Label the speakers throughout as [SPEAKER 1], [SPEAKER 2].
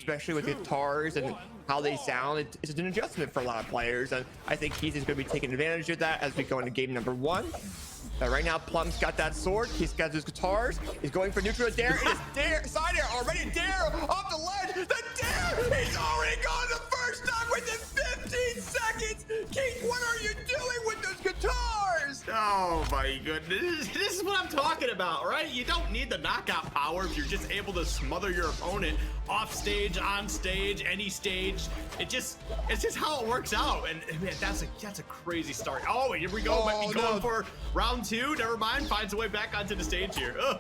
[SPEAKER 1] especially with guitars and how they sound. It's an adjustment for a lot of players, and I think Keith is going to be taking advantage of that as we go into game number 1. But right now, Plum's got that sword. Keith's got his guitars. He's going for neutral dare. It is dare, side air already. Dare off the ledge. The dare. He's already gone the first time within 15 seconds. Keith, what are you doing with those guitars?
[SPEAKER 2] Oh my goodness. This is what I'm talking about, right? You don't need the knockout power if you're just able to smother your opponent off stage, on stage, any stage. It's just how it works out. And man, that's a crazy start. Oh, here we go. Might be going for round 2. Never mind. Finds a way back onto the stage here. Ugh.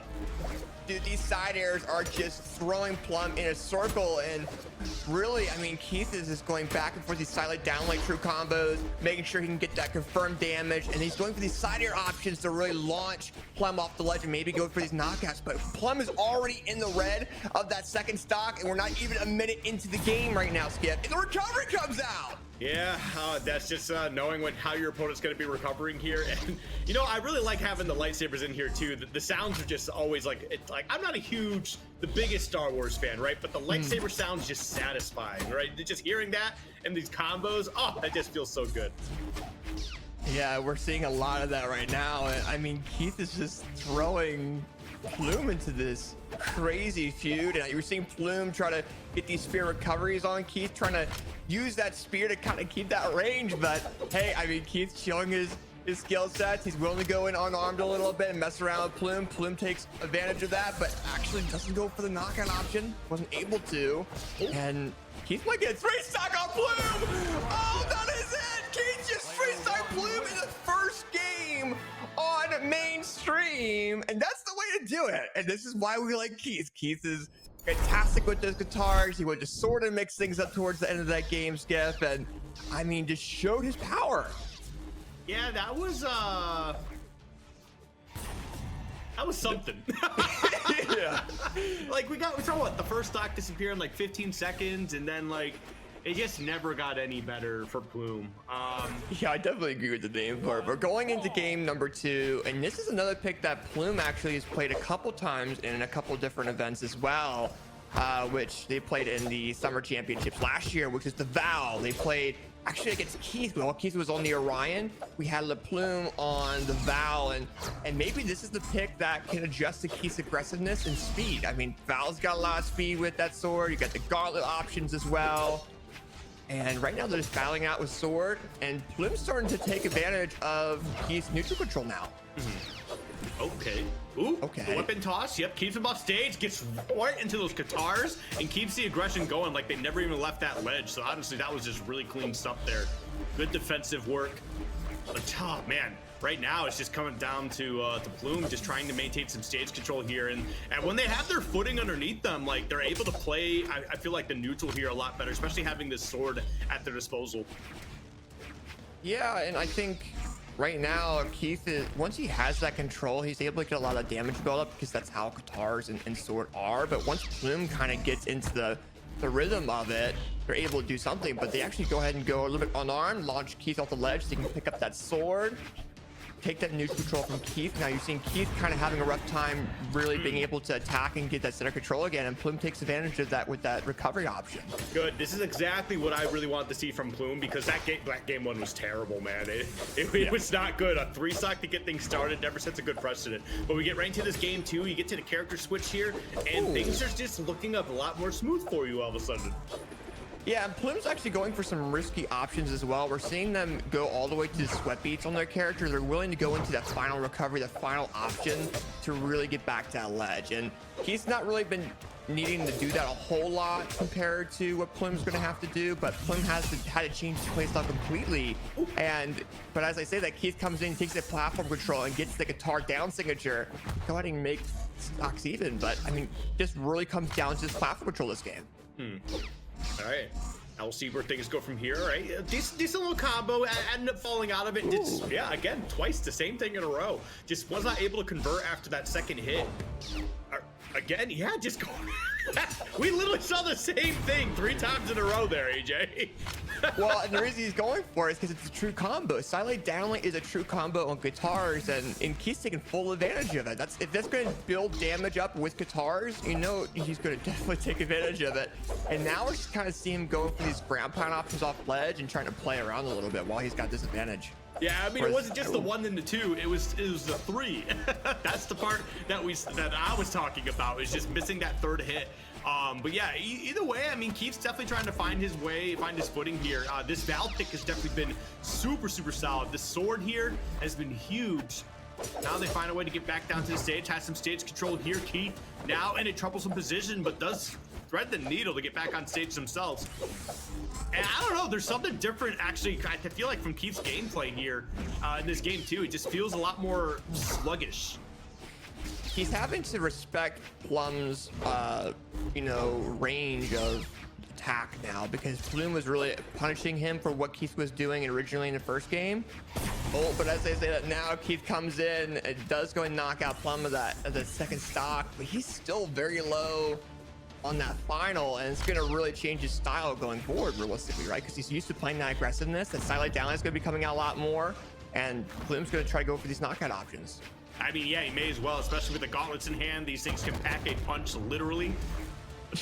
[SPEAKER 1] Dude, these side airs are just throwing Plum in a circle, and really, I mean, Keith is just going back and forth these silent down like true combos, making sure he can get that confirmed damage, and he's going for these side air options to really launch Plum off the ledge and maybe go for these knockouts. But Plum is already in the red of that second stock, and we're not even a minute into the game right now, Skip, and the recovery comes out.
[SPEAKER 2] Yeah, that's just knowing how your opponent's going to be recovering here. And you know, I really like having the lightsabers in here too. The sounds are just always like, it's like, I'm not the biggest Star Wars fan, right? But the lightsaber sounds just satisfying, right? Just hearing that and these combos, oh, that just feels so good.
[SPEAKER 1] Yeah, we're seeing a lot of that right now. I mean, Keith is just throwing Plum into this crazy feud, and you're seeing Plum try to get these spear recoveries on Keith, trying to use that spear to kind of keep that range. But hey, I mean, Keith's showing his skill sets. He's willing to go in unarmed a little bit and mess around with Plum. Plum takes advantage of that, but actually doesn't go for the knockout option. Wasn't able to, and Keith might get 3-stock on Plum. Oh, that is it. Keith just 3-stock Plum in the first game on mainstream, and that's the way to do it. And this is why we like Keith. Keith is fantastic with those guitars. He would just sort of mix things up towards the end of that game, Skip, and I mean, just showed his power.
[SPEAKER 2] Yeah, that was something.
[SPEAKER 1] Yeah.
[SPEAKER 2] Like we saw what, the first stock disappear in like 15 seconds, and then like it just never got any better for Plum.
[SPEAKER 1] Yeah, I definitely agree with the name part. We're going into game number 2, and this is another pick that Plum actually has played a couple times in a couple different events as well, which they played in the Summer Championships last year, which is the Vow. They played actually against Keith. Well, Keith was on the Orion. We had Le Plume on the Vow, and maybe this is the pick that can adjust to Keith's aggressiveness and speed. I mean, Val's got a lot of speed with that sword. You got the gauntlet options as well. And right now they're just battling out with sword, and Plum's starting to take advantage of Keith's neutral control now.
[SPEAKER 2] Okay. Ooh,
[SPEAKER 1] okay.
[SPEAKER 2] Weapon toss. Yep, keeps him off stage, gets right into those guitars, and keeps the aggression going like they never even left that ledge. So honestly, that was just really clean stuff there. Good defensive work. But oh man, right now it's just coming down to Plum just trying to maintain some stage control here, and when they have their footing underneath them, like they're able to play. I feel like the neutral here a lot better, especially having this sword at their disposal.
[SPEAKER 1] Yeah, and I think right now Keith is, once he has that control, he's able to get a lot of damage build up because that's how guitars and sword are. But once Plum kind of gets into the rhythm of it, they're able to do something. But they actually go ahead and go a little bit unarmed, launch Keith off the ledge so he can pick up that sword, take that neutral control from Keith. Now you're seeing Keith kind of having a rough time really being able to attack and get that center control again, and Plum takes advantage of that with that recovery option.
[SPEAKER 2] Good. This is exactly what I really wanted to see from Plum, because that game 1 was terrible, man. It was not good. A 3-stock to get things started never sets a good precedent. But we get right into this game 2. You get to the character switch here, and things are just looking up a lot more smooth for you all of a sudden.
[SPEAKER 1] Yeah, and Plum's actually going for some risky options as well. We're seeing them go all the way to the sweat beats on their character. They're willing to go into that final recovery, that final option to really get back to that ledge. And he's not really been needing to do that a whole lot compared to what Plum's going to have to do, but Plum had to change his playstyle completely. But as I say that, Keith comes in, takes the platform control, and gets the guitar down signature. Go ahead and make stocks even, but I mean, just really comes down to this platform control this game.
[SPEAKER 2] All right, now we'll see where things go from here, right? Decent little combo, ended up falling out of it. Yeah, again, twice the same thing in a row. Just was not able to convert after that second hit. Again, yeah, just go. We literally saw the same thing 3 times in a row there, AJ.
[SPEAKER 1] Well, and the reason he's going for it is because it's a true combo. Silent downlight is a true combo on guitars, and Keith's taking full advantage of it. If that's going to build damage up with guitars, you know he's going to definitely take advantage of it. And now we're just kind of seeing him go for these ground pound options off ledge and trying to play around a little bit while he's got this advantage.
[SPEAKER 2] Yeah, I mean, it wasn't just the 1 and the 2, it was the 3. That's the part that I was talking about, is just missing that third hit. But yeah, either way, I mean, Keith's definitely trying to find his way, find his footing here. This Val pick has definitely been super solid. The sword here has been huge. Now they find a way to get back down to the stage, has some stage control here. Keith now in a troublesome position, but does thread the needle to get back on stage themselves. And I don't know, there's something different actually, I feel like, from Keith's gameplay here in this game too. It just feels a lot more sluggish.
[SPEAKER 1] He's having to respect Plum's, you know, range of attack now, because Plum was really punishing him for what Keith was doing originally in the first game. Oh, but as I say that now, Keith comes in, it does go and knock out Plum of the second stock, but he's still very low on that final, and it's going to really change his style going forward realistically, right? Because he's used to playing that aggressiveness. That silent down is going to be coming out a lot more, and Plum's going to try to go for these knockout options.
[SPEAKER 2] I mean, yeah, he may as well, especially with the gauntlets in hand. These things can pack a punch, literally.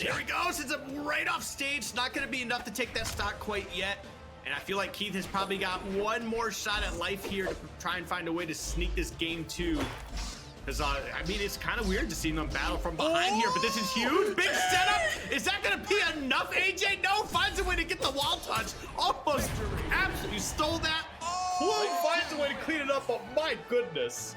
[SPEAKER 2] There he goes. It's right off stage. Not going to be enough to take that stock quite yet. And I feel like Keith has probably got one more shot at life here to try and find a way to sneak this game too. Because, I mean, it's kind of weird to see them battle from behind here, but this is huge. Big setup. Is that going to be enough, AJ? No, finds a way to get the wall touch. Almost absolutely stole that. Plum finds a way to clean it up, but my goodness.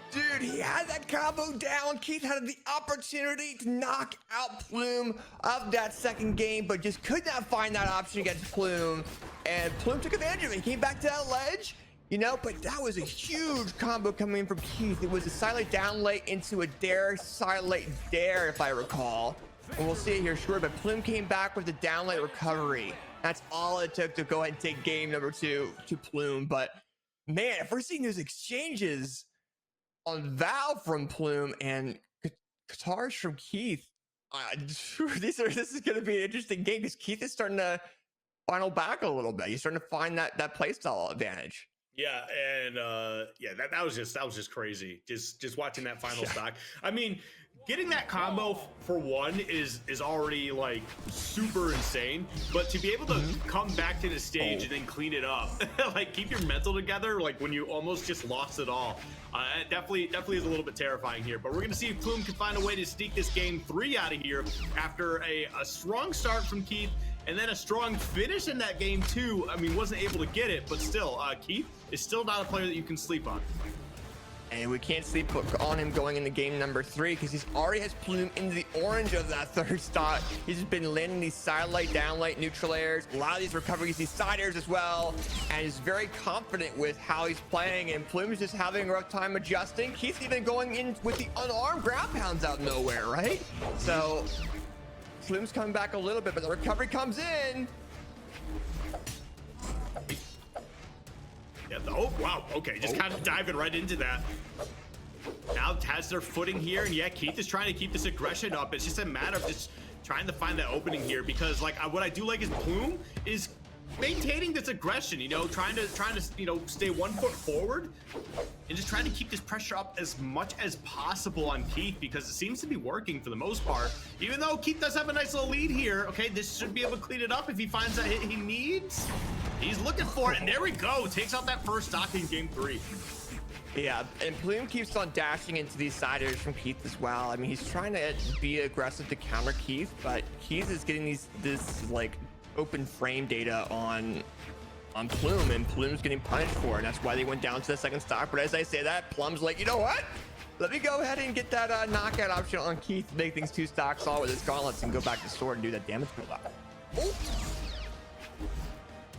[SPEAKER 1] Dude, he had that combo down. Keith had the opportunity to knock out Plum of that second game, but just could not find that option against Plum. And Plum took advantage of it. He came back to that ledge, you know, but that was a huge combo coming in from Keith. It was a silent down late into a dare, silent dare, if I recall. And we'll see it here shortly, but Plum came back with a down late recovery. That's all it took to go ahead and take game number 2 to Plum. But man, if we're seeing those exchanges on Val from Plum and guitars from Keith, this is going to be an interesting game, because Keith is starting to final back a little bit. He's starting to find that playstyle advantage.
[SPEAKER 2] Yeah, and yeah, that was just crazy. Just watching that final stock. I mean, getting that combo for one is already like super insane, but to be able to come back to the stage and then clean it up, like keep your mental together, like when you almost just lost it all, it definitely is a little bit terrifying here. But we're gonna see if Plum can find a way to sneak this game 3 out of here after a strong start from Keith, and then a strong finish in that game too. I mean, wasn't able to get it, but still, Keith is still not a player that you can sleep on.
[SPEAKER 1] And we can't sleep on him going into game number 3, because he's already has Plum into the orange of that third stock. He's just been landing these side light, down light, neutral airs, a lot of these recoveries, these side airs as well. And he's very confident with how he's playing, and Plum's just having a rough time adjusting. Keith's even going in with the unarmed ground pounds out of nowhere, right? So Plum's coming back a little bit, but the recovery comes in.
[SPEAKER 2] Yeah, oh, wow, okay, just kind of diving right into that. Now has their footing here, and yeah, Keith is trying to keep this aggression up. It's just a matter of just trying to find that opening here, because like what I do like is Plum is maintaining this aggression, you know, trying to you know, stay 1 foot forward and just trying to keep this pressure up as much as possible on Keith, because it seems to be working for the most part. Even though Keith does have a nice little lead here, okay, this should be able to clean it up if he finds that hit he needs. He's looking for it, and there we go. Takes out that first stock in game 3.
[SPEAKER 1] Yeah, and Plum keeps on dashing into these side airs from Keith as well. I mean, he's trying to be aggressive to counter Keith, but Keith is getting this like open frame data on Plum, and Plum's getting punished for it. And that's why they went down to the second stock. But as I say that, Plum's like, you know what? Let me go ahead and get that knockout option on Keith, make things 2 stocks all with his gauntlets, and go back to sword and do that damage build-up. Oh.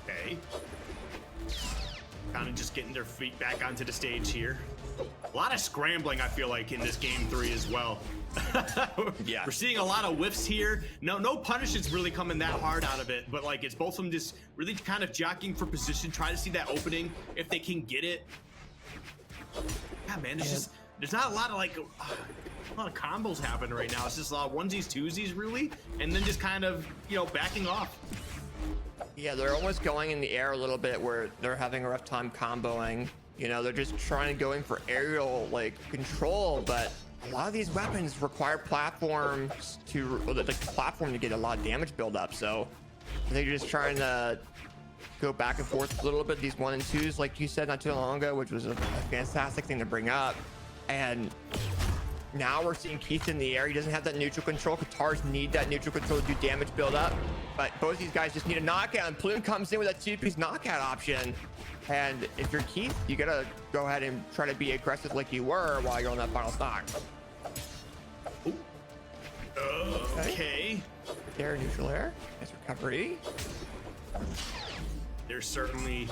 [SPEAKER 2] Okay. Kind of just getting their feet back onto the stage here. A lot of scrambling, I feel like, in this game 3 as well.
[SPEAKER 1] Yeah,
[SPEAKER 2] we're seeing a lot of whiffs here. No punishes really coming that hard out of it, but like it's both of them just really kind of jockeying for position, trying to see that opening if they can get it. Yeah, man, there's not a lot of like a lot of combos happening right now. It's just a lot of onesies, twosies, really, and then just kind of, you know, backing off.
[SPEAKER 1] Yeah, they're almost going in the air a little bit where they're having a rough time comboing. You know, they're just trying to go in for aerial like control, but a lot of these weapons require platforms to the platform to get a lot of damage build up. So they're just trying to go back and forth a little bit. These 1 and 2s, like you said not too long ago, which was a fantastic thing to bring up. And now we're seeing Keith in the air. He doesn't have that neutral control. Katars need that neutral control to do damage build up, but both these guys just need a knockout, and Plum comes in with that 2-piece knockout option. And if you're Keith, you gotta go ahead and try to be aggressive like you were while you're on that final stock.
[SPEAKER 2] Okay.
[SPEAKER 1] There, neutral air. Nice recovery.
[SPEAKER 2] There's certainly.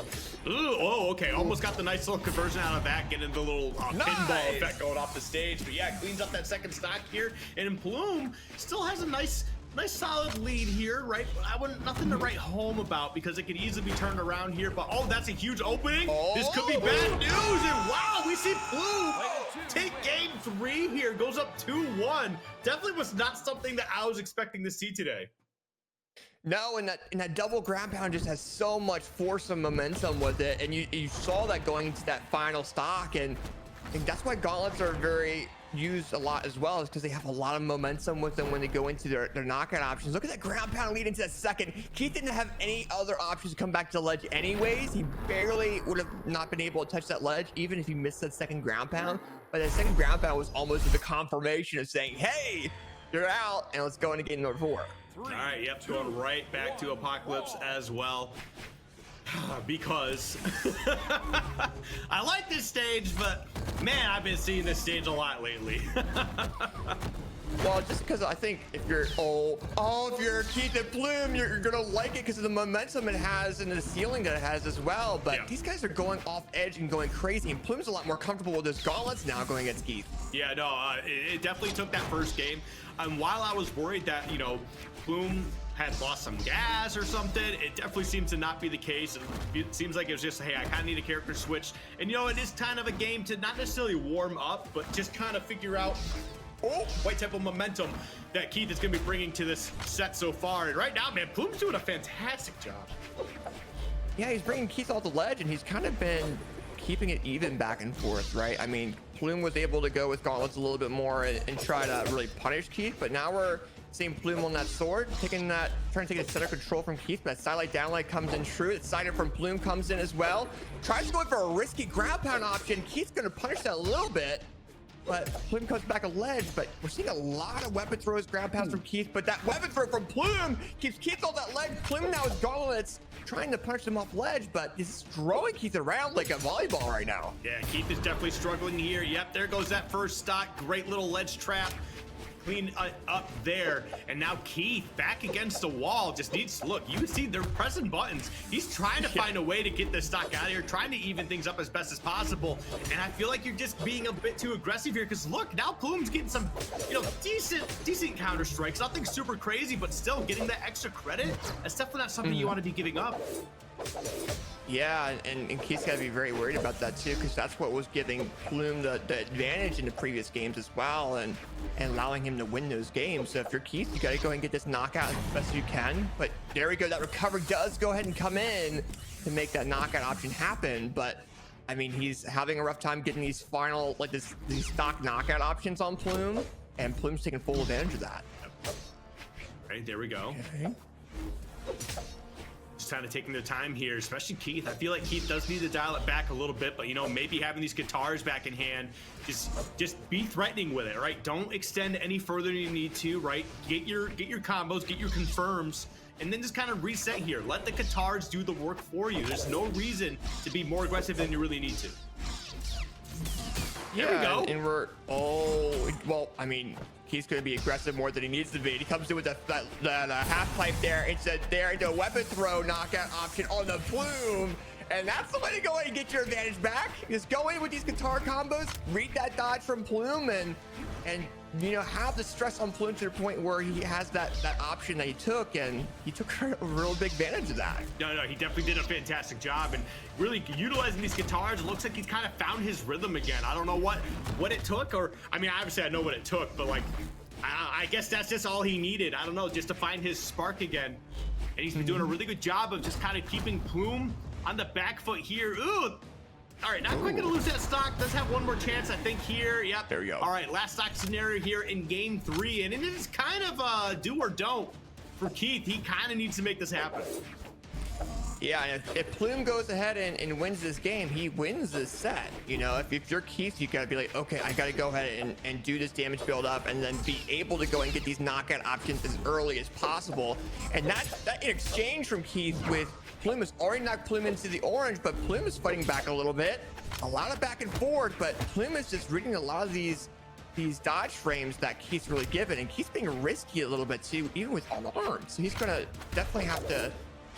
[SPEAKER 2] Ooh, oh, okay. Almost got the nice little conversion out of that, getting the little pinball effect going off the stage. But yeah, cleans up that second stock here. And Plum still has a nice solid lead here, right? I wouldn't, nothing to write home about because it could easily be turned around here. But oh, that's a huge opening. Oh. This could be bad news. And wow, we see Plum take game 3 here. Goes up 2-1. Definitely was not something that I was expecting to see today.
[SPEAKER 1] No, and that double ground pound just has so much force and momentum with it, and you saw that going into that final stock, and I think that's why gauntlets are very used a lot as well, is because they have a lot of momentum with them when they go into their knockout options. Look at that ground pound lead into that second. Keith didn't have any other options to come back to the ledge anyways. He barely would have not been able to touch that ledge even if he missed that second ground pound. But that second ground pound was almost the confirmation of saying, hey, you're out, and let's go into game number 4.
[SPEAKER 2] All right, yep, going right back to Apocalypse as well. Because I like this stage, but man, I've been seeing this stage a lot lately.
[SPEAKER 1] Well, just because I think if you're if you're Keith and Plum, you're gonna like it because of the momentum it has and the ceiling that it has as well. But yeah, these guys are going off edge and going crazy, and Plum's a lot more comfortable with his gauntlets now going against Keith.
[SPEAKER 2] Yeah, no, it definitely took that first game. And while I was worried that, you know, Plum had lost some gas or something, it definitely seems to not be the case. It seems like it was just, hey, I kind of need a character switch. And, you know, it is kind of a game to not necessarily warm up, but just kind of figure out what type of momentum that Keith is going to be bringing to this set so far. And right now, man, Plum's doing a fantastic job.
[SPEAKER 1] Yeah, he's bringing Keith off the ledge, and he's kind of been keeping it even back and forth, right? I mean, Plum was able to go with gauntlets a little bit more and try to really punish Keith, but now we're seeing Plum on that sword, trying to take a center control from Keith. But that sidelight downlight comes in true. It's sided from Plum, comes in as well. Tries to go for a risky ground pound option. Keith's going to punish that a little bit, but Plum comes back a ledge. But we're seeing a lot of weapon throws, ground pounds from Keith, but that weapon throw from Plum keeps Keith on that ledge. Plum now is gauntlets, trying to punch him off ledge, but he's throwing Keith around like a volleyball right now.
[SPEAKER 2] Yeah, Keith is definitely struggling here. Yep, there goes that first stock. Great little ledge trap. Clean up there, and now Keith back against the wall. Just needs, look, you can see they're pressing buttons. He's trying to find a way to get this stock out of here, trying to even things up as best as possible. And I feel like you're just being a bit too aggressive here, because look, now Plum's getting some, you know, decent counter strikes. Nothing super crazy, but still getting that extra credit. That's definitely not something you want to be giving up.
[SPEAKER 1] Yeah, and Keith's got to be very worried about that too, because that's what was giving Plum the advantage in the previous games as well, and allowing him to win those games. So if you're Keith, you got to go and get this knockout as best as you can. But there we go, that recovery does go ahead and come in to make that knockout option happen. But I mean, he's having a rough time getting these final, like these stock knockout options on Plum, and Plum's taking full advantage of that.
[SPEAKER 2] Right, there we go.
[SPEAKER 1] Okay.
[SPEAKER 2] Just kind of taking their time here, especially Keith. I feel like Keith does need to dial it back a little bit, but you know, maybe having these guitars back in hand, just be threatening with it, right? Don't extend any further than you need to, right? Get your combos, get your confirms, and then just kind of reset here. Let the guitars do the work for you. There's no reason to be more aggressive than you really need to. There we go.
[SPEAKER 1] And we're well, I mean, Keith's going to be aggressive more than he needs to be. He comes in with that half pipe there. It's there into a weapon throw knockout option on the Plum. And that's the way to go in and get your advantage back. Just go in with these guitar combos, read that dodge from Plum, and you know, have the stress on Plum to the point where he has that option that he took, and he took a real big advantage of that.
[SPEAKER 2] No, he definitely did a fantastic job, and really utilizing these guitars. It looks like he's kind of found his rhythm again. I don't know what it took, or I mean, obviously I know what it took, but like, I guess that's just all he needed. I don't know, just to find his spark again. and he's been doing a really good job of just kind of keeping Plum on the back foot here. Ooh. All right, not quite gonna lose that stock. Does have one more chance, I think, here. Yep.
[SPEAKER 1] There we go.
[SPEAKER 2] All right, last stock scenario here in game 3, and it is kind of do or don't for Keith. He kind of needs to make this happen.
[SPEAKER 1] Yeah, and if Plum goes ahead and wins this game, he wins this set. You know, if you're Keith, you gotta be like, okay, I gotta go ahead and do this damage build up and then be able to go and get these knockout options as early as possible. And that in exchange from Keith with Plum has already knocked Plum into the orange, but Plum is fighting back a little bit. A lot of back and forth, but Plum is just reading a lot of these dodge frames that Keith's really given, and Keith's being risky a little bit too, even with unarmed. So he's gonna definitely have to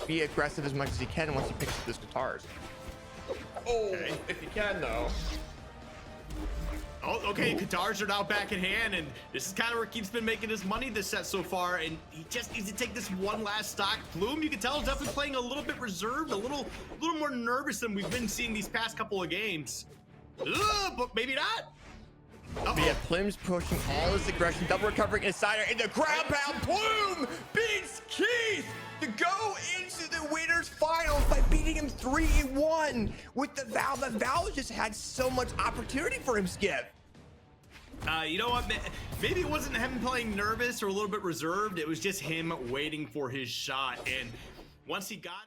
[SPEAKER 1] be aggressive as much as he can once he picks up those guitars. Oh, okay. If you can though.
[SPEAKER 2] Oh, okay, guitars are now back in hand, and this is kind of where Keith's been making his money this set so far, and he just needs to take this one last stock. Plum, you can tell, is definitely playing a little bit reserved, a little more nervous than we've been seeing these past couple of games. But maybe not.
[SPEAKER 1] But yeah, Plum's pushing all his aggression, double recovering insider, and the ground pound. Plum beats Keith to go into the winners finals by beating him 3-1 with the Val. The Val just had so much opportunity for him, Skip.
[SPEAKER 2] You know what? Maybe it wasn't him playing nervous or a little bit reserved. It was just him waiting for his shot. And once he got it.